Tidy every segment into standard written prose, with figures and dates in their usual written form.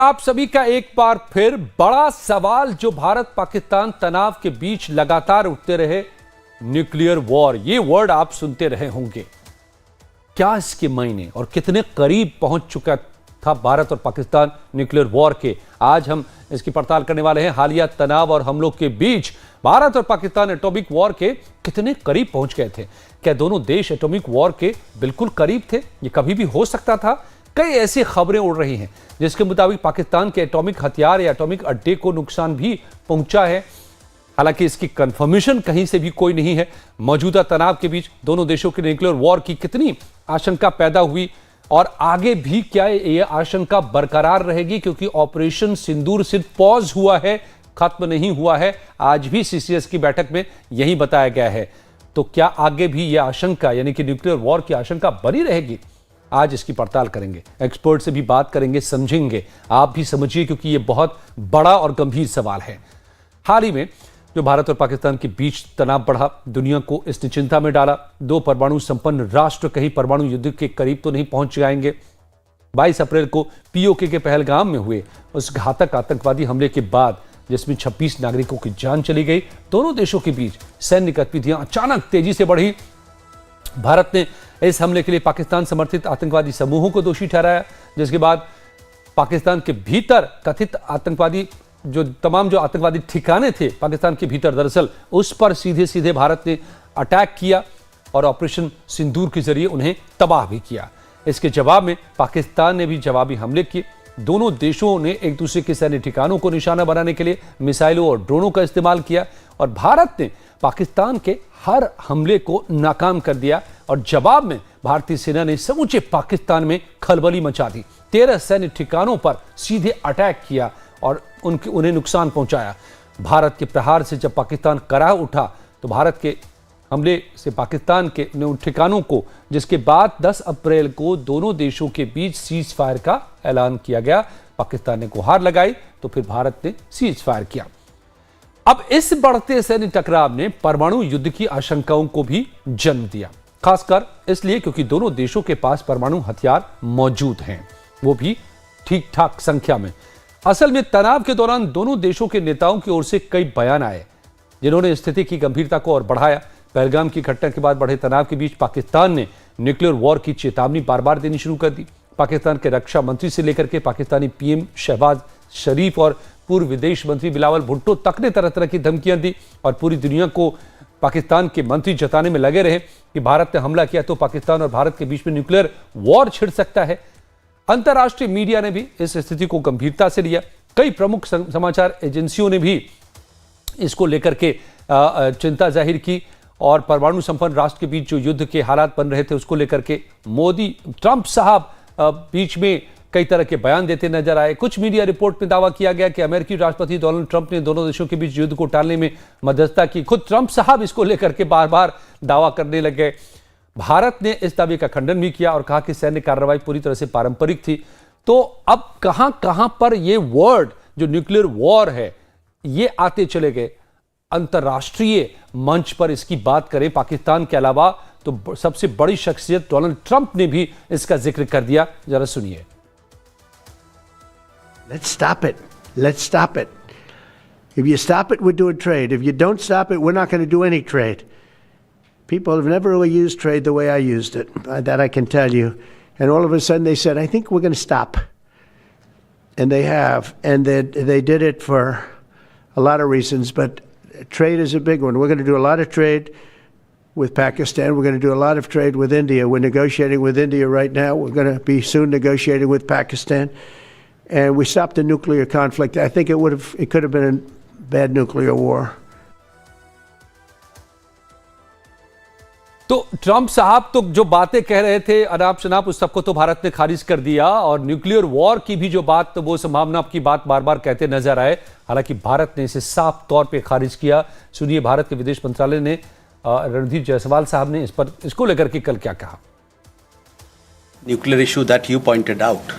आप सभी का एक बार फिर बड़ा सवाल जो भारत पाकिस्तान तनाव के बीच लगातार उठते रहे, न्यूक्लियर वॉर। ये वर्ड आप सुनते रहे होंगे। क्या इसके महीने और कितने करीब पहुंच चुका था भारत और पाकिस्तान न्यूक्लियर वॉर के? आज हम इसकी पड़ताल करने वाले हैं। हालिया तनाव और हमलों के बीच भारत और पाकिस्तान एटॉमिक वॉर के कितने करीब पहुंच गए थे? क्या दोनों देश एटॉमिक वॉर के बिल्कुल करीब थे? ये कभी भी हो सकता था? कई ऐसी खबरें उड़ रही हैं जिसके मुताबिक पाकिस्तान के एटॉमिक हथियार या एटॉमिक अड्डे को नुकसान भी पहुंचा है। हालांकि इसकी कंफर्मेशन कहीं से भी कोई नहीं है। मौजूदा तनाव के बीच दोनों देशों के न्यूक्लियर वॉर की कितनी आशंका पैदा हुई और आगे भी क्या यह आशंका बरकरार रहेगी? क्योंकि ऑपरेशन सिंदूर सिर्फ पॉज हुआ है, खत्म नहीं हुआ है। आज भी सीसीएस की बैठक में यही बताया गया है। तो क्या आगे भी यह आशंका यानी कि न्यूक्लियर वॉर की आशंका बनी रहेगी? आज इसकी पड़ताल करेंगे, एक्सपर्ट से भी बात करेंगे, समझेंगे। आप भी समझिए क्योंकि यह बहुत बड़ा और गंभीर सवाल है। हाल ही में जो भारत और पाकिस्तान के बीच तनाव बढ़ा, दुनिया को इसने चिंता में डाला। दो परमाणु संपन्न राष्ट्र कहीं परमाणु युद्ध के करीब तो नहीं पहुंच जाएंगे। 22 अप्रैल को पीओके के पहलगाम में हुए उस घातक आतंकवादी हमले के बाद जिसमें 26 नागरिकों की जान चली गई, दोनों देशों के बीच सैन्य गतिविधियां अचानक तेजी से बढ़ी। भारत ने इस हमले के लिए पाकिस्तान समर्थित आतंकवादी समूहों को दोषी ठहराया, जिसके बाद पाकिस्तान के भीतर कथित आतंकवादी जो आतंकवादी ठिकाने थे पाकिस्तान के भीतर, दरअसल उस पर सीधे सीधे भारत ने अटैक किया और ऑपरेशन सिंदूर के जरिए उन्हें तबाह भी किया। इसके जवाब में पाकिस्तान ने भी जवाबी हमले किए। दोनों देशों ने एक दूसरे के सैन्य ठिकानों को निशाना बनाने के लिए मिसाइलों और ड्रोनों का इस्तेमाल किया और भारत ने पाकिस्तान के हर हमले को नाकाम कर दिया और जवाब में भारतीय सेना ने समूचे पाकिस्तान में खलबली मचा दी। 13 सैन्य ठिकानों पर सीधे अटैक किया और उन्हें नुकसान पहुंचाया। भारत के प्रहार से जब पाकिस्तान कराह उठा तो भारत के हमले से पाकिस्तान के उन ठिकानों को, जिसके बाद 10 अप्रैल को दोनों देशों के बीच सीज फायर का ऐलान किया गया। पाकिस्तान ने गुहार लगाई तो फिर भारत ने सीज फायर किया। अब इस बढ़ते सैन्य टकराव ने परमाणु युद्ध की आशंकाओं को भी जन्म दिया, खासकर इसलिए क्योंकि दोनों देशों के पास परमाणु हथियार मौजूद हैं, वो भी ठीक ठाक संख्या में। असल में तनाव के दौरान दोनों देशों के नेताओं की ओर से कई बयान आए जिन्होंने स्थिति की गंभीरता को और बढ़ाया। पहलगाम की घटना के बाद बढ़े तनाव के बीच पाकिस्तान ने न्यूक्लियर वॉर की चेतावनी बार बार देनी शुरू कर दी। पाकिस्तान के रक्षा मंत्री से लेकर के पाकिस्तानी पीएम शहबाज शरीफ और पूर्व विदेश मंत्री बिलावल भुट्टो तक ने तरह तरह की धमकियां दी और पूरी दुनिया को पाकिस्तान के मंत्री जताने में लगे रहे कि भारत ने हमला किया तो पाकिस्तान और भारत के बीच में न्यूक्लियर वॉर छिड़ सकता है। अंतर्राष्ट्रीय मीडिया ने भी इस स्थिति को गंभीरता से लिया। कई प्रमुख समाचार एजेंसियों ने भी इसको लेकर के चिंता जाहिर की और परमाणु संपन्न राष्ट्र के बीच जो युद्ध के हालात बन रहे थे उसको लेकर के मोदी ट्रंप साहब बीच में कई तरह के बयान देते नजर आए। कुछ मीडिया रिपोर्ट में दावा किया गया कि अमेरिकी राष्ट्रपति डोनाल्ड ट्रंप ने दोनों देशों के बीच युद्ध को टालने में मध्यस्थता की। खुद ट्रंप साहब इसको लेकर के बार बार दावा करने लग गए। भारत ने इस दावे का खंडन भी किया और कहा कि सैन्य कार्रवाई पूरी तरह से पारंपरिक थी। तो अब कहां पर ये वर्ड जो न्यूक्लियर वॉर है ये आते चले गए? अंतर्राष्ट्रीय मंच पर इसकी बात करें पाकिस्तान के अलावा तो सबसे बड़ी शख्सियत डोनाल्ड ट्रंप ने भी इसका जिक्र कर दिया। जरा सुनिए। Let's stop it. Let's stop it. If you stop it, we're doing trade. If you don't stop it, we're not going to do any trade. People have never really used trade the way I used it. That I can tell you. And all of a sudden they said, I think we're going to stop. And they have. And they did it for a lot of reasons, but trade is a big one. We're going to do a lot of trade with Pakistan. We're going to do a lot of trade with India. We're negotiating with India right now. We're going to be soon negotiating with Pakistan. And we stopped the nuclear conflict. I think it could have been a bad nuclear war. तो Trump साहब तो जो बातें कह रहे थे अनाप शनाप उस सबको तो भारत ने खारिज कर दिया और न्यूक्लियर वॉर की भी जो बात वो संभावना की बात बार बार कहते नजर आए। हालांकि भारत ने इसे साफ तौर पे खारिज किया। सुनिए भारत के विदेश मंत्रालय ने रणधीर जायसवाल साहब ने इसको लेकर के कल क्या कहा। Nuclear issue that you pointed out.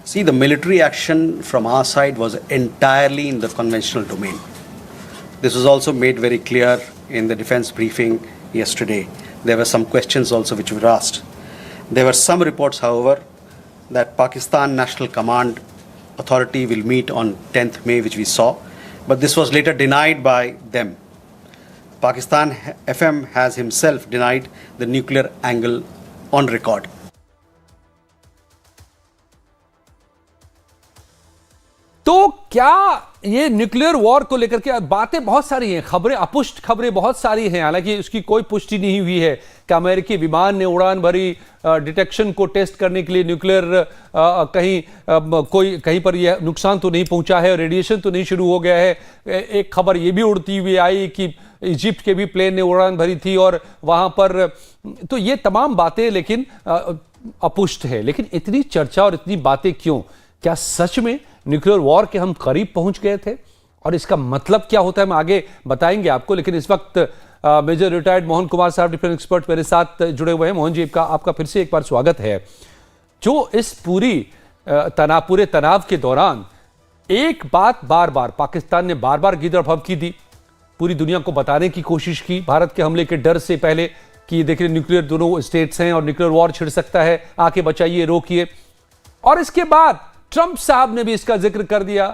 See, the military action from our side was entirely in the conventional domain. This was also made very clear in the defense briefing yesterday. There were some questions also which were asked. There were some reports, however, that Pakistan National Command Authority will meet on 10th May, which we saw, but this was later denied by them. Pakistan FM has himself denied the nuclear angle on record. तो क्या ये nuclear war को लेकर के बातें बहुत सारी हैं, खबरें, अपुष्ट खबरें बहुत सारी हैं, हालांकि उसकी कोई पुष्टि नहीं हुई है कि अमेरिकी विमान ने उड़ान भरी, डिटेक्शन को टेस्ट करने के लिए न्यूक्लियर कहीं पर यह नुकसान तो नहीं पहुंचा है, रेडिएशन तो नहीं शुरू हो गया है। एक खबर ये भी उड़ती हुई आई कि इजिप्ट के भी प्लेन ने उड़ान भरी थी और वहां पर, तो ये तमाम बातें लेकिन अपुष्ट है। लेकिन इतनी चर्चा और इतनी बातें क्यों? क्या सच में न्यूक्लियर वॉर के हम करीब पहुंच गए थे? और इसका मतलब क्या होता है हम आगे बताएंगे आपको। लेकिन इस वक्त मेजर रिटायर्ड मोहन कुमार साहब, डिफेंस एक्सपर्ट, मेरे साथ जुड़े हुए हैं। मोहन जी, आपका फिर से एक बार स्वागत है। जो इस पूरे तनाव के दौरान एक बात बार बार पाकिस्तान ने बार बार गिरफ्तार की थी, पूरी दुनिया को बताने की कोशिश की भारत के हमले के डर से पहले कि देखिए न्यूक्लियर दोनों स्टेट्स हैं और न्यूक्लियर वॉर छिड़ सकता है, आके बचाइए, रोकिए। और इसके बाद ट्रंप साहब ने भी इसका जिक्र कर दिया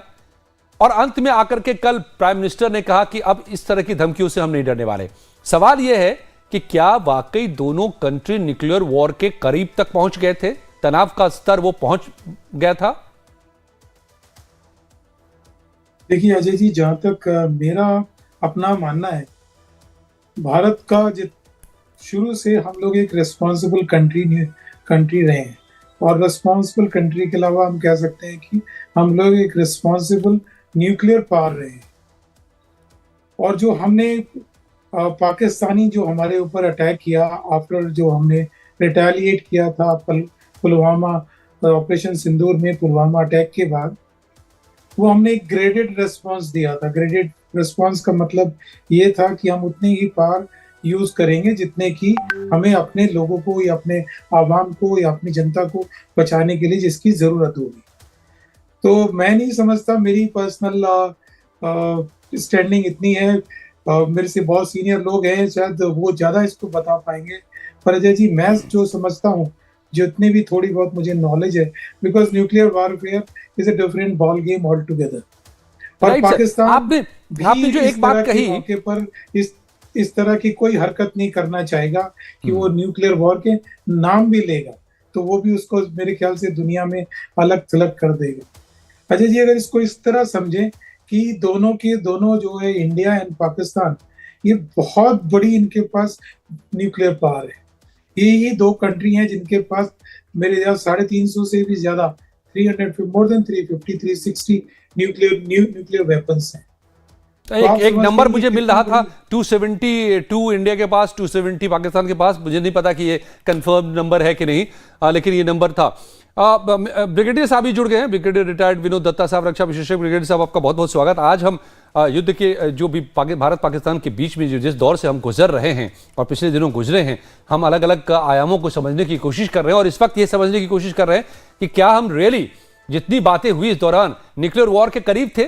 और अंत में आकर के कल प्राइम मिनिस्टर ने कहा कि अब इस तरह की धमकियों से हम नहीं डरने वाले। सवाल यह है कि क्या वाकई दोनों कंट्री न्यूक्लियर वॉर के करीब तक पहुंच गए थे? तनाव का स्तर वो पहुंच गया था? देखिए अजय जी, जहां तक मेरा अपना मानना है, भारत का शुरू से हम लोग एक रिस्पॉन्सिबल कंट्री रहे हैं। और रिस्पॉन्सिबल कंट्री के अलावा हम कह सकते हैं कि हम लोग एक रिस्पॉन्सिबल न्यूक्लियर पावर रहे हैं। और जो हमने पाकिस्तानी जो हमारे ऊपर अटैक किया, आफ्टर जो हमने रिटेलिएट किया था पुलवामा ऑपरेशन सिंदूर में, पुलवामा अटैक के बाद, वो हमने एक ग्रेडेड रिस्पॉन्स दिया था। ग्रेडेड रिस्पॉन्स का मतलब ये था कि हम उतनी ही पावर यूज करेंगे जितने की हमें अपने लोगों को या अपने आवाम को या अपनी जनता को बचाने के लिए जिसकी जरूरत होगी। तो मैं नहीं समझता, मेरी पर्सनल स्टैंडिंग इतनी है, मेरे से बहुत सीनियर लोग हैं, शायद वो ज्यादा इसको बता पाएंगे। पर अजय जी, मैं जो समझता हूँ, जितनी भी थोड़ी बहुत मुझे नॉलेज है, because nuclear warfare is a different ball game all together. और पाकिस्तान आपने जो एक बात कही, मौके पर इस तरह की कोई हरकत नहीं करना चाहेगा कि वो न्यूक्लियर वॉर के नाम भी लेगा तो वो भी उसको मेरे ख्याल से दुनिया में अलग थलग कर देगा। अजय जी, अगर इसको इस तरह समझें कि दोनों जो है, इंडिया एंड पाकिस्तान, ये बहुत बड़ी इनके पास न्यूक्लियर पावर है। ये दो कंट्री हैं जिनके पास मेरे ख्याल 350 से भी ज्यादा, 300, मोर देन 350, 360 न्यूक्लियर वेपन्स हैं। एक नंबर मुझे मिल रहा था 272 इंडिया के पास, 270 पाकिस्तान के पास। मुझे नहीं पता कि ये कंफर्म नंबर है कि नहीं, लेकिन ये नंबर था। ब्रिगेडियर साहब भी जुड़ गए हैं, ब्रिगेडियर रिटायर्ड विनोद दत्ता साहब, रक्षा विशेषज्ञ। ब्रिगेडियर साहब, आपका बहुत बहुत स्वागत। आज हम युद्ध के जो भी भारत पाकिस्तान के बीच में जिस दौर से हम गुजर रहे हैं और पिछले दिनों गुजरे हैं, हम अलग अलग आयामों को समझने की कोशिश कर रहे हैं। और इस वक्त ये समझने की कोशिश कर रहे हैं कि क्या हम रियली जितनी बातें हुई इस दौरान न्यूक्लियर वॉर के करीब थे?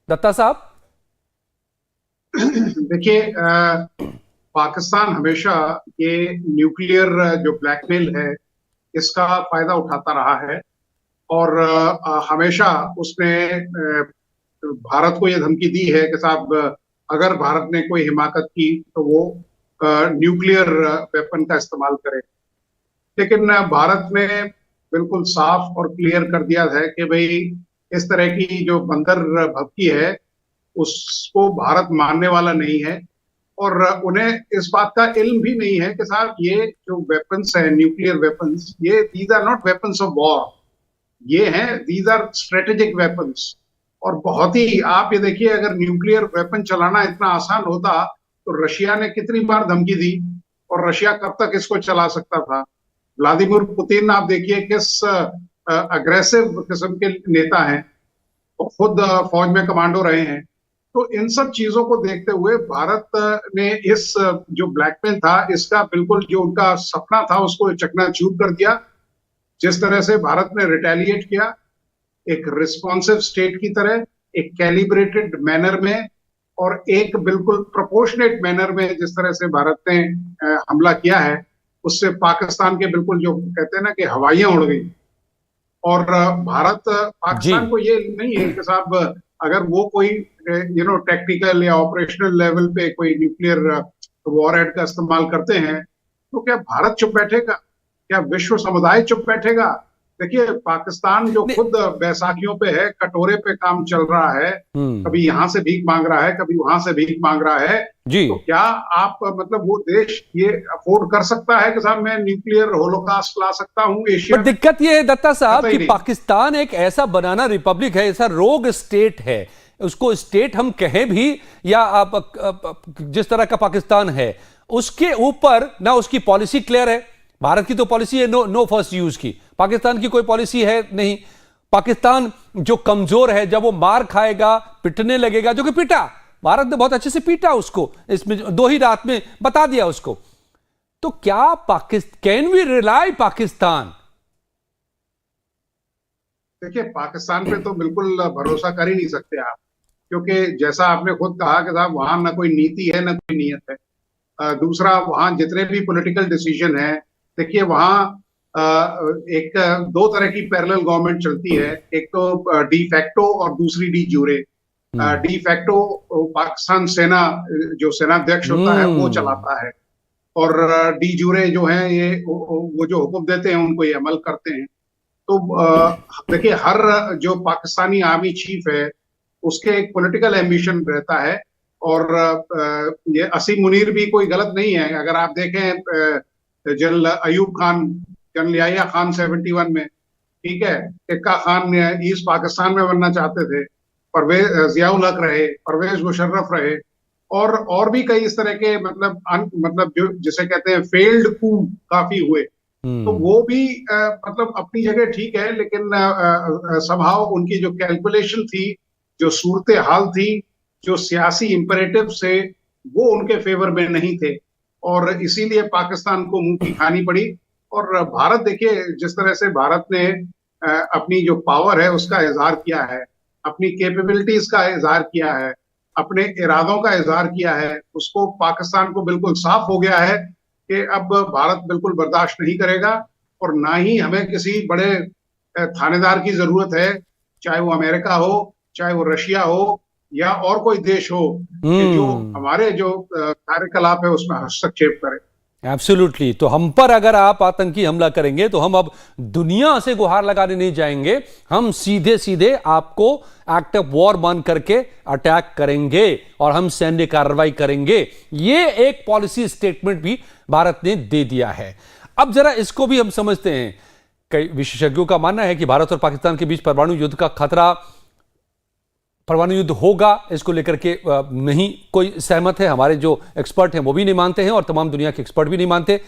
दत्ता साहब, देखिए, पाकिस्तान हमेशा ये न्यूक्लियर जो ब्लैकमेल है इसका फायदा उठाता रहा है और हमेशा उसने भारत को ये धमकी दी है कि साहब, अगर भारत ने कोई हिमाकत की तो वो न्यूक्लियर वेपन का इस्तेमाल करे। लेकिन भारत ने बिल्कुल साफ और क्लियर कर दिया है कि भाई इस तरह की जो बंदर भपकी है उसको भारत मानने वाला नहीं है। और उन्हें इस बात का इल्म भी नहीं है कि साहब ये जो वेपन्स है, न्यूक्लियर वेपन्स, ये these are not weapons of war, ये हैं, दीज आर स्ट्रेटेजिक वेपन्स। और बहुत ही, आप ये देखिए, अगर न्यूक्लियर वेपन चलाना इतना आसान होता तो रशिया ने कितनी बार धमकी दी और रशिया कब तक इसको चला सकता था। व्लादिमीर पुतिन आप देखिए किस अग्रेसिव किस्म के नेता हैं, खुद फौज में कमांडो रहे हैं। तो इन सब चीजों को देखते हुए भारत ने इस जो ब्लैकमेल था इसका बिल्कुल जो उनका सपना था उसको चकनाचूर कर दिया। जिस तरह से भारत ने रिटेलिएट किया, एक रिस्पॉन्सिव स्टेट की तरह, एक कैलिब्रेटेड मैनर में और एक बिल्कुल प्रोपोर्शनेट मैनर में जिस तरह से भारत ने हमला किया है, उससे पाकिस्तान के बिल्कुल जो कहते हैं ना कि हवाइयां उड़ गई। और भारत पाकिस्तान को ये नहीं है कि साहब अगर वो कोई टेक्निकल या ऑपरेशनल लेवल पे कोई न्यूक्लियर वॉरहेड का इस्तेमाल करते हैं तो क्या भारत चुप बैठेगा, क्या विश्व समुदाय चुप बैठेगा? देखिए पाकिस्तान जो खुद बैसाखियों पे है, कटोरे पे काम चल रहा है, कभी यहाँ से भीख मांग रहा है, कभी वहां से भीख मांग रहा है, तो क्या आप मतलब वो देश ये अफोर्ड कर सकता है कि साहब मैं न्यूक्लियर होलोकास्ट ला सकता हूँ एशिया? पर दिक्कत ये है दत्ता साहब कि पाकिस्तान एक ऐसा बनाना रिपब्लिक है, ऐसा रोग स्टेट है, उसको स्टेट हम कहें भी या आप जिस तरह का पाकिस्तान है उसके ऊपर ना उसकी पॉलिसी क्लियर है। भारत की तो पॉलिसी है नो फर्स्ट यूज की, पाकिस्तान की कोई पॉलिसी है नहीं। पाकिस्तान जो कमजोर है जब वो मार खाएगा पिटने लगेगा, जो कि पीटा, भारत ने बहुत अच्छे से पीटा उसको, इसमें 2 ही रात में बता दिया उसको। तो क्या कैन वी रिलाई पाकिस्तान? देखिए पाकिस्तान पे तो बिल्कुल भरोसा कर ही नहीं सकते आप, क्योंकि जैसा आपने खुद कहा कि साहब वहां ना कोई नीति है ना कोई नीयत है। दूसरा वहां जितने भी पॉलिटिकल डिसीजन है, देखिए वहां एक 2 तरह की पैरेलल गवर्नमेंट चलती है, एक तो डी फैक्टो और दूसरी D jure. De facto Pakistan सेना जो सेनाध्यक्ष होता है वो चलाता है, और डी जूरे जो है ये वो जो हुक्म देते हैं उनको ये अमल करते हैं। तो देखिए हर जो पाकिस्तानी आर्मी चीफ है उसके एक पॉलिटिकल एम्बिशन रहता है, और ये असीम मुनीर भी कोई गलत नहीं है। अगर आप देखें जनरल अयूब खान, जनरल याहिया खान 71 में, ठीक है, टिक्का खान ईस्ट पाकिस्तान में बनना चाहते थे, परवेज जियाउल हक रहे, परवेज मुशर्रफ रहे, और भी कई इस तरह के मतलब जो जिसे कहते हैं फेल्ड कू काफी हुए। तो वो भी मतलब अपनी जगह ठीक है, लेकिन समहाउ उनकी जो कैलकुलेशन थी, जो सूरत हाल थी, जो सियासी इंपरेटिव से वो उनके फेवर में नहीं थे, और इसीलिए पाकिस्तान को मुंह की खानी पड़ी। और भारत देखिए जिस तरह से भारत ने अपनी जो पावर है उसका इजहार किया है, अपनी कैपेबिलिटीज का इजहार किया है, अपने इरादों का इजहार किया है, उसको पाकिस्तान को बिल्कुल साफ हो गया है कि अब भारत बिल्कुल बर्दाश्त नहीं करेगा, और ना ही हमें किसी बड़े थानेदार की जरूरत है, चाहे वो अमेरिका हो, चाहे वो रशिया हो, या और कोई देश हो कि जो हमारे जो कार्यकलाप है उसमें हस्तक्षेप करे। एब्सोल्युटली। तो हम पर अगर आप आतंकी हमला करेंगे तो हम अब दुनिया से गुहार लगाने नहीं जाएंगे, हम सीधे सीधे आपको एक्ट ऑफ वॉर मान करके अटैक करेंगे और हम सैन्य कार्रवाई करेंगे। ये एक पॉलिसी स्टेटमेंट भी भारत ने दे दिया है। अब जरा इसको भी हम समझते हैं। कई विशेषज्ञों का मानना है कि भारत और पाकिस्तान के बीच परमाणु युद्ध का खतरा, परमाणु युद्ध होगा, इसको लेकर के नहीं कोई सहमत है। हमारे जो एक्सपर्ट हैं वो भी नहीं मानते हैं और तमाम दुनिया के एक्सपर्ट भी नहीं मानते,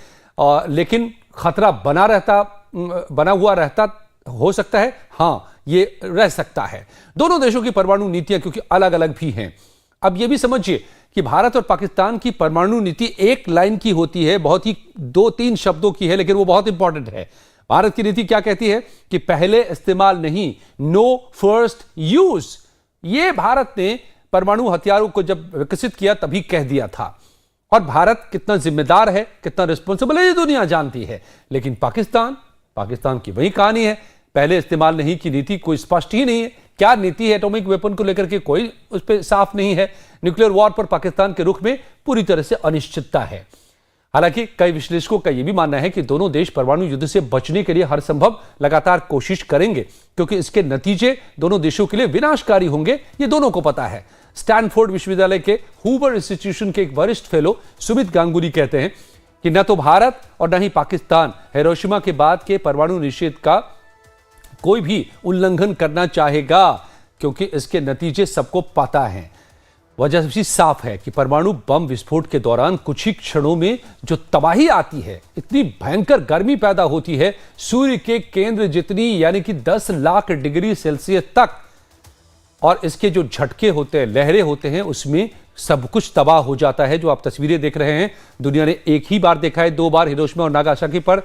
लेकिन खतरा बना हुआ रहता हो सकता है, हाँ ये रह सकता है। दोनों देशों की परमाणु नीतियां क्योंकि अलग अलग भी हैं। अब ये भी समझिए कि भारत और पाकिस्तान की परमाणु नीति एक लाइन की होती है, बहुत ही 2-3 शब्दों की है, लेकिन वो बहुत इंपॉर्टेंट है। भारत की नीति क्या कहती है कि पहले इस्तेमाल नहीं, नो फर्स्ट यूज। ये भारत ने परमाणु हथियारों को जब विकसित किया तभी कह दिया था, और भारत कितना जिम्मेदार है, कितना रिस्पॉन्सिबल है, ये दुनिया जानती है। लेकिन पाकिस्तान की वही कहानी है, पहले इस्तेमाल नहीं की नीति कोई स्पष्ट ही नहीं है। क्या नीति है एटॉमिक वेपन को लेकर के, कोई उस पर साफ नहीं है। न्यूक्लियर वॉर पर पाकिस्तान के रुख में पूरी तरह से अनिश्चितता है। हालांकि कई विश्लेषकों का यह भी मानना है कि दोनों देश परमाणु युद्ध से बचने के लिए हर संभव लगातार कोशिश करेंगे, क्योंकि इसके नतीजे दोनों देशों के लिए विनाशकारी होंगे, ये दोनों को पता है। स्टैनफोर्ड विश्वविद्यालय के हूवर इंस्टीट्यूशन के एक वरिष्ठ फेलो सुमित गांगुली कहते हैं कि न तो भारत और न ही पाकिस्तान हिरोशिमा के बाद के परमाणु निषेध का कोई भी उल्लंघन करना चाहेगा, क्योंकि इसके नतीजे सबको पता हैं। वजह भी साफ है कि परमाणु बम विस्फोट के दौरान कुछ ही क्षणों में जो तबाही आती है, इतनी भयंकर गर्मी पैदा होती है, सूर्य के केंद्र जितनी, यानी कि 10 लाख डिग्री सेल्सियस तक, और इसके जो झटके होते हैं, लहरें होते हैं, उसमें सब कुछ तबाह हो जाता है। जो आप तस्वीरें देख रहे हैं, दुनिया ने एक ही बार देखा है, 2 बार हिरोशिमा और नागासाकी पर,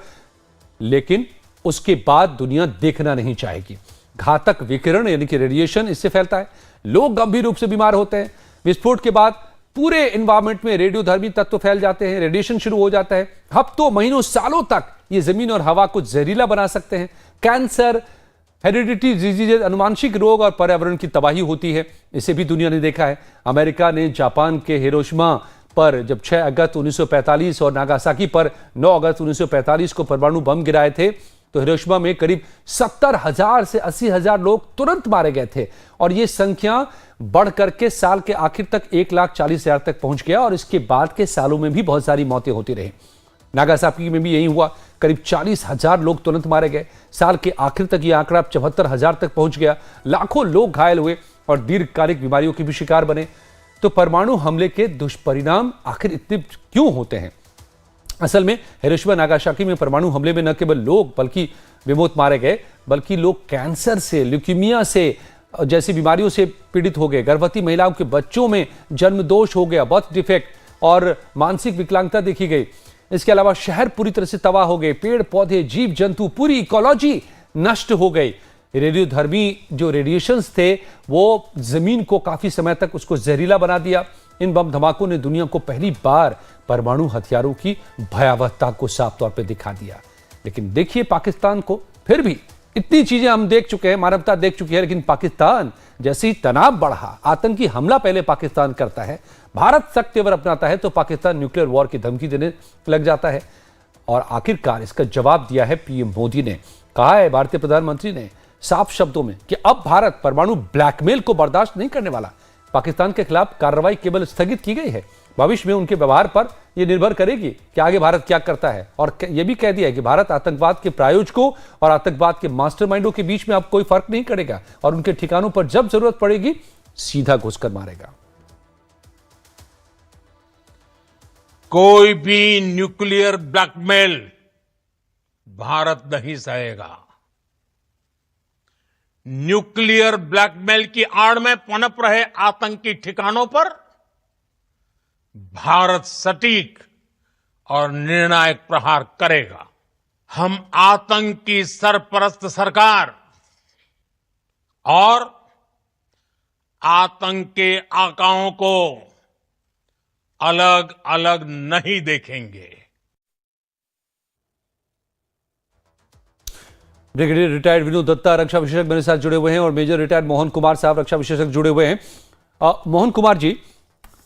लेकिन उसके बाद दुनिया देखना नहीं चाहेगी। घातक विकिरण यानी कि रेडिएशन इससे फैलता है, लोग गंभीर रूप से बीमार होते हैं। विस्फोट के बाद पूरे एनवायरमेंट में रेडियोधर्मी तत्व फैल जाते हैं, रेडिएशन शुरू हो जाता है। हफ्तों, महीनों, सालों तक ये जमीन और हवा को जहरीला बना सकते हैं। कैंसर, हेरिडिटी डिजीज, अनुवांशिक रोग और पर्यावरण की तबाही होती है। इसे भी दुनिया ने देखा है। अमेरिका ने जापान के हिरोशिमा पर जब 6 अगस्त 1945 और नागासाकी पर 9 अगस्त 1945 को परमाणु बम गिराए थे, तो हिरोशिमा में करीब 70,000 से 80,000 लोग तुरंत मारे गए थे और ये संख्या बढ़ करके साल के आखिर तक 1,40,000 तक पहुंच गया और इसके बाद के सालों में भी बहुत सारी मौतें होती रही। नागासाकी में भी यही हुआ, करीब 40,000 लोग तुरंत मारे गए। साल के आखिर तक यह आंकड़ा 74,000 तक पहुंच गया। लाखों लोग घायल हुए और दीर्घकालिक बीमारियों के भी शिकार बने। तो परमाणु हमले के दुष्परिणाम आखिर इतने क्यों होते हैं? असल में हिरोशिमा नागासाकी में परमाणु हमले में न केवल लोग बल्कि बेमौत मारे गए, बल्कि लोग कैंसर से, ल्यूकीमिया से जैसी बीमारियों से पीड़ित हो गए। गर्भवती महिलाओं के बच्चों में जन्म दोष हो गया, बर्थ डिफेक्ट और मानसिक विकलांगता देखी गई। इसके अलावा शहर पूरी तरह से तबाह हो गए, पेड़ पौधे, जीव जंतु, पूरी इकोलॉजी नष्ट हो गई। रेडियोधर्मी जो रेडिएशंस थे वो जमीन को काफी समय तक उसको जहरीला बना दिया। इन बम धमाकों ने दुनिया को पहली बार परमाणु हथियारों की भयावहता को साफ तौर पे दिखा दिया। लेकिन देखिए पाकिस्तान को, फिर भी इतनी चीजें हम देख चुके हैं, मानवता देख चुकी है, लेकिन पाकिस्तान जैसे ही तनाव बढ़ा, आतंकी हमला पहले पाकिस्तान करता है, भारत सख्त तेवर अपनाता है, तो पाकिस्तान न्यूक्लियर वॉर की धमकी देने लग जाता है। और आखिरकार इसका जवाब दिया है पीएम मोदी ने। कहा है भारतीय प्रधानमंत्री ने साफ शब्दों में कि अब भारत परमाणु ब्लैकमेल को बर्दाश्त नहीं करने वाला। पाकिस्तान के खिलाफ कार्रवाई केवल स्थगित की गई है, भविष्य में उनके व्यवहार पर यह निर्भर करेगी कि आगे भारत क्या करता है। और यह भी कह दिया है कि भारत आतंकवाद के प्रायोजकों और आतंकवाद के मास्टरमाइंडों के बीच में अब कोई फर्क नहीं करेगा और उनके ठिकानों पर जब जरूरत पड़ेगी सीधा घुसकर मारेगा। कोई भी न्यूक्लियर ब्लैकमेल भारत नहीं सहेगा। न्यूक्लियर ब्लैकमेल की आड़ में पनप रहे आतंकी ठिकानों पर भारत सटीक और निर्णायक प्रहार करेगा। हम आतंक की सरपरस्त सरकार और आतंक के आकाओं को अलग अलग नहीं देखेंगे। ब्रिगेडियर रिटायर्ड विनोद दत्ता रक्षा विशेषज्ञ मेरे साथ जुड़े हुए हैं और मेजर रिटायर्ड मोहन कुमार साहब रक्षा विशेषज्ञ जुड़े हुए हैं। मोहन कुमार जी,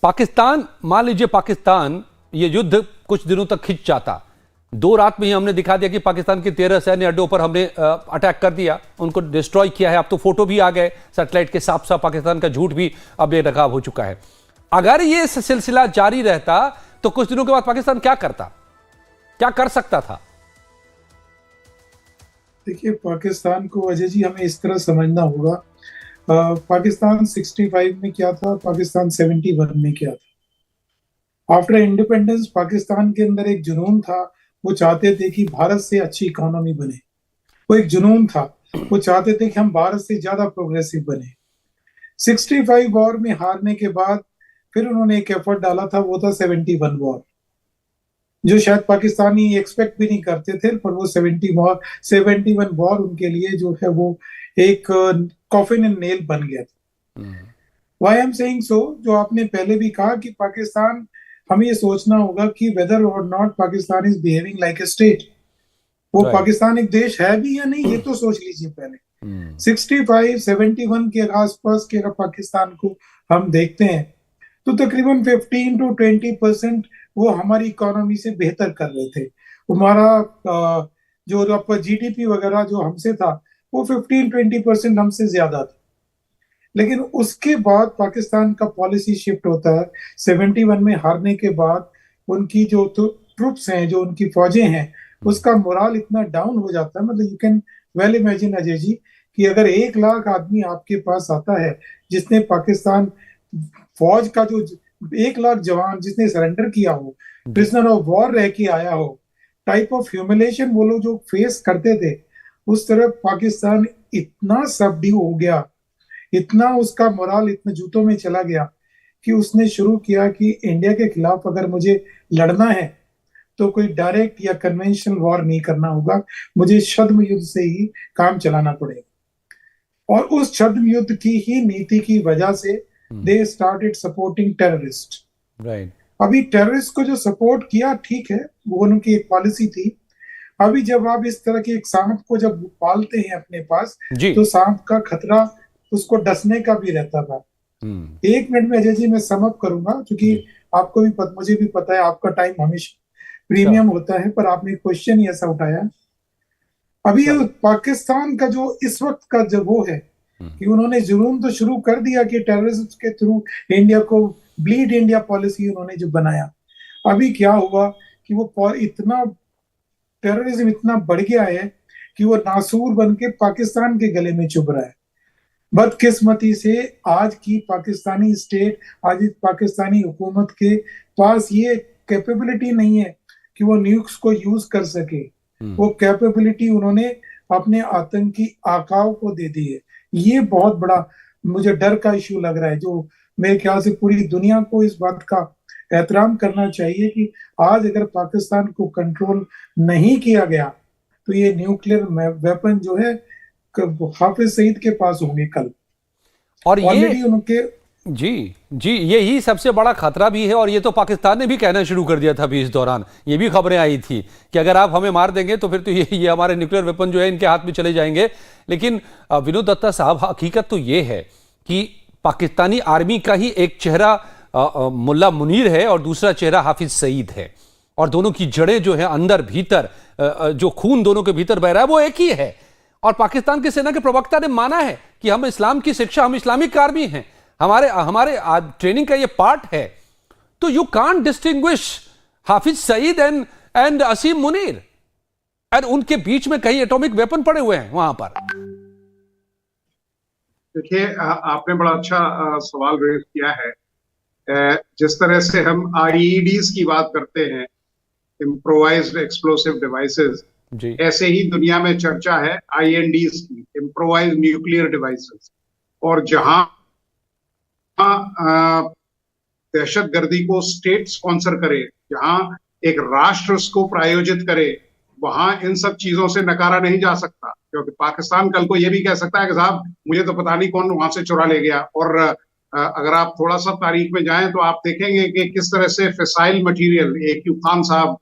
पाकिस्तान, मान लीजिए पाकिस्तान ये युद्ध कुछ दिनों तक खिंच जाता, 2 रात में ही हमने दिखा दिया कि पाकिस्तान के 13 सैन्य अड्डों पर हमने अटैक कर दिया, उनको डिस्ट्रॉय किया है। अब तो फोटो भी आ गए सैटेलाइट के, साफ साफ पाकिस्तान का झूठ भी अब बेनकाब हो चुका है। अगर ये सिलसिला जारी रहता तो कुछ दिनों के बाद पाकिस्तान क्या करता, क्या कर सकता था? देखिए, पाकिस्तान को अजय जी हमें इस तरह समझना होगा। पाकिस्तान 65 में क्या था, पाकिस्तान 71 में क्या था। आफ्टर इंडिपेंडेंस पाकिस्तान के अंदर एक जुनून था, वो चाहते थे कि भारत से अच्छी इकोनॉमी बने। वो एक जुनून था, वो चाहते थे कि हम भारत से ज्यादा प्रोग्रेसिव बने। 65 वॉर में हारने के बाद फिर उन्होंने एक एफर्ट डाला था, वो था 71 वॉर, जो शायद पाकिस्तानी एक्सपेक्ट भी नहीं करते थे, पर वो 71 वॉर उनके लिए जो है वो एक कॉफिन एंड नेल बन गया था। Why I am saying so, जो आपने पहले भी कहा कि पाकिस्तान, हमें ये सोचना होगा कि वेदर और not Pakistan is behaving like a state. वो पाकिस्तान एक देश है भी या नहीं, ये तो सोच लीजिए पहले। 65, 71 के आसपास के अगर पाकिस्तान को हम देखते हैं तो तकरीबन 15 to 20% वो हमारी इकोनॉमी से बेहतर कर रहे थे। हमारा जो जीडीपी वगैरह जो हमसे था वो 15-20% हमसे ज्यादा था। लेकिन उसके बाद पाकिस्तान का पॉलिसी शिफ्ट होता है। 71 में हारने के बाद उनकी जो ट्रुप्स हैं, जो उनकी फौजें हैं, उसका मोराल इतना डाउन हो जाता है। मतलब you can well imagine Ajay ji कि अगर 1 लाख आदमी आपके पास आता है, जिसने पाकिस्तान फौज का जो 1 लाख जवान जिसने सरेंडर किया हो, प्रिजनर ऑफ वॉर रह के आया हो, टाइप ऑफ ह्यूमिलेशन वो लोग जो फेस करते थे, उस तरह पाकिस्तान इतना सबड्यू हो गया, इतना उसका मोराल इतने जूतों में चला गया कि उसने शुरू किया कि इंडिया के खिलाफ अगर मुझे लड़ना है तो कोई डायरेक्ट या कन्वेंशनल वॉर नहीं करना होगा, मुझे छद्म युद्ध से ही काम चलाना पड़ेगा। और उस छद्म युद्ध की ही नीति की वजह से they started supporting terrorist. Right. अभी टेररिस्ट को जो सपोर्ट किया, ठीक है, वो उनकी एक पॉलिसी थी, अभी जब आप इस तरह के एक सांप को जब पालते हैं अपने पास, जी। तो सांप का खतरा उसको डसने का भी रहता था। 1 मिनट में अजय जी मैं सम अप करूंगा, क्योंकि आपको भी मुझे भी पता है आपका टाइम हमेशा प्रीमियम होता है, पर आपने क्वेश्चन ही ऐसा उठाया। अभी ये पाकिस्तान का जो इस वक्त का जो वो है कि उन्होंने जुनून तो शुरू कर दिया कि टेररिज्म के थ्रू इंडिया को ब्लीड इंडिया पॉलिसी उन्होंने जो बनाया। अभी क्या हुआ कि वो इतना टेररिज्म इतना बढ़ गया है कि वो नासूर बन के पाकिस्तान के गले में चुभ रहा है। बदकिस्मती से आज की पाकिस्तानी स्टेट, आज की पाकिस्तानी हुकूमत के पास ये कैपेबिलिटी नहीं है कि वो न्यूक्स को यूज कर सके। वो कैपेबिलिटी उन्होंने अपने आतंकी आकाओं को दे दी है। ये बहुत बड़ा मुझे डर का इश्यू लग रहा है, जो मेरे ख्याल से पूरी दुनिया को इस बात का एहतराम करना चाहिए कि आज अगर पाकिस्तान को कंट्रोल नहीं किया गया तो ये न्यूक्लियर वेपन जो है हाफिज सईद के पास होंगे कल। और ये उनके जी यही सबसे बड़ा खतरा भी है, और ये तो पाकिस्तान ने भी कहना शुरू कर दिया था अभी इस दौरान। ये भी खबरें आई थी कि अगर आप हमें मार देंगे तो फिर तो ये हमारे न्यूक्लियर वेपन जो है इनके हाथ में चले जाएंगे। लेकिन विनोद दत्ता साहब, हकीकत तो ये है कि पाकिस्तानी आर्मी का ही एक चेहरा मुल्ला मुनीर है और दूसरा चेहरा हाफिज सईद है, और दोनों की जड़ें जो है अंदर भीतर, जो खून दोनों के भीतर बह रहा है वो एक ही है। और पाकिस्तान की सेना के प्रवक्ता ने माना है कि हम इस्लाम की शिक्षा, हम इस्लामिक आर्मी हैं, हमारे ट्रेनिंग का ये पार्ट है। तो you can't distinguish Hafiz Saeed and Asim Munir, और उनके बीच में कई एटॉमिक वेपन पड़े हुए हैं वहां पर। देखिए, आपने बड़ा अच्छा सवाल रेज किया है। जिस तरह से हम आईईडीज की बात करते हैं, इम्प्रोवाइज्ड एक्सप्लोसिव डिवाइसेस, ऐसे ही दुनिया में चर्चा है आईएनडीज की, इम्प्रोवाइज्ड न्यूक्लियर डिवाइसेस। और जहां दहशतगर्दी को स्टेट स्पॉन्सर करे, जहां एक राष्ट्र उसको प्रायोजित करे, वहां इन सब चीजों से नकारा नहीं जा सकता। क्योंकि पाकिस्तान कल को यह भी कह सकता है कि साहब मुझे तो पता नहीं कौन वहां से चुरा ले गया। और अगर आप थोड़ा सा तारीख में जाएं तो आप देखेंगे कि किस तरह से फिसाइल मटेरियल, AQ खान साहब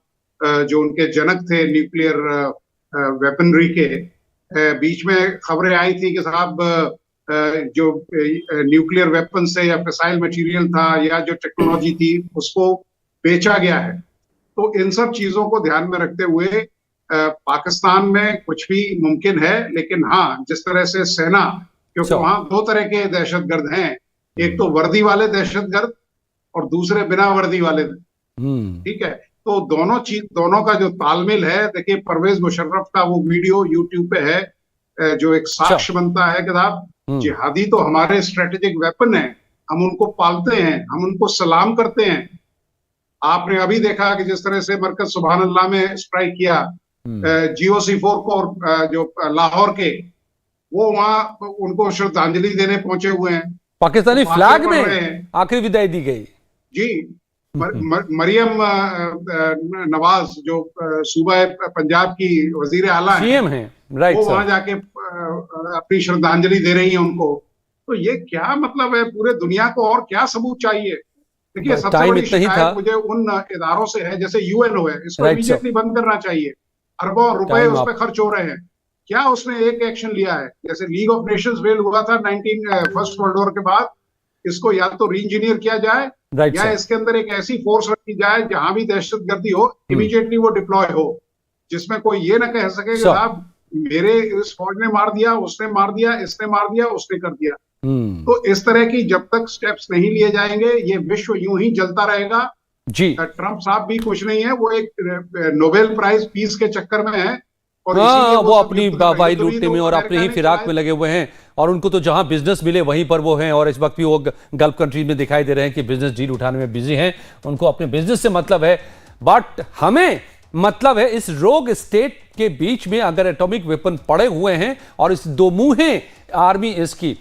जो उनके जनक थे न्यूक्लियर वेपनरी के, बीच में खबरें आई थी कि साहब जो न्यूक्लियर वेपन से या फिसाइल मटेरियल था या जो टेक्नोलॉजी थी उसको बेचा गया है। तो इन सब चीजों को ध्यान में रखते हुए पाकिस्तान में कुछ भी मुमकिन है। लेकिन हाँ, जिस तरह से सेना, क्योंकि वहां 2 तरह के दहशतगर्द हैं, एक तो वर्दी वाले दहशतगर्द और दूसरे बिना वर्दी वाले। ठीक है, तो दोनों का जो तालमेल है, देखिए परवेज मुशर्रफ का वो वीडियो यूट्यूब पे है जो एक साक्ष्य बनता है कि साहब जिहादी तो हमारे स्ट्रेटेजिक वेपन है, हम उनको पालते हैं, हम उनको सलाम करते हैं। आपने अभी देखा कि जिस तरह से मरकज सुभान अल्लाह में स्ट्राइक किया GOC4 को, जो लाहौर के, वो वहां उनको श्रद्धांजलि देने पहुंचे हुए हैं। पाकिस्तानी फ्लैग में आखिरी विदाई दी गई। जी, मरियम नवाज जो सूबा पंजाब की वजीर आला CM हैं, राइट, वो वहां जाके अपनी श्रद्धांजलि दे रही हैं उनको। तो ये क्या मतलब है? पूरे दुनिया को और क्या सबूत चाहिए? देखिए, सबसे बड़ी शिकायत मुझे उन इदारों से है, जैसे UNO है, इसको इमीडिएटली बंद करना चाहिए। अरबों रुपए उस पर खर्च हो रहे हैं, क्या उसने एक एक्शन लिया है? जैसे लीग ऑफ नेशंस फेल हुआ था फर्स्ट वर्ल्ड वॉर के बाद, इसको या तो री इंजीनियर किया जाए या इसके अंदर एक ऐसी फोर्स रखी जाए जहां भी दहशतगर्दी हो इमीडिएटली वो डिप्लॉय हो, जिसमें कोई ये ना कह सके कि साहब मेरे इस फौज ने मार दिया, उसने मार दिया, इसने मार दिया, उसने कर दिया। तो इस तरह की जब तक स्टेप्स नहीं लिए जाएंगे ये विश्व यूं ही जलता रहेगा। जी, ट्रंप साहब भी कुछ नहीं है, वो एक नोबेल प्राइज पीस के चक्कर में है, और वो अपनी वाई लूटने में और अपने ही फिराक में लगे हुए हैं। और उनको तो जहां बिजनेस मिले वहीं पर वो हैं, और इस वक्त भी वो गल्फ कंट्रीज में दिखाई दे रहे हैं कि बिजनेस डील उठाने में बिजी हैं। उनको अपने बिजनेस से मतलब है, बट हमें मतलब है इस रोग स्टेट के बीच में अगर एटॉमिक वेपन पड़े हुए हैं और इस दो मुंहे आर्मी इसकी,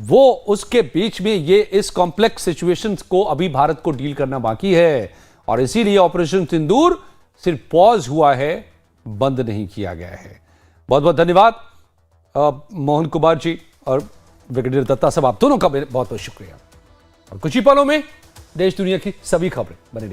वो उसके बीच में ये इस कॉम्प्लेक्स सिचुएशंस को अभी भारत को डील करना बाकी है। और इसीलिए ऑपरेशन सिंदूर सिर्फ पॉज हुआ है, बंद नहीं किया गया है। बहुत बहुत धन्यवाद मोहन कुमार जी और ब्रिगेडियर दत्ता साहब, आप दोनों का बहुत बहुत शुक्रिया। और कुछ ही पलों में देश दुनिया की सभी खबरें बने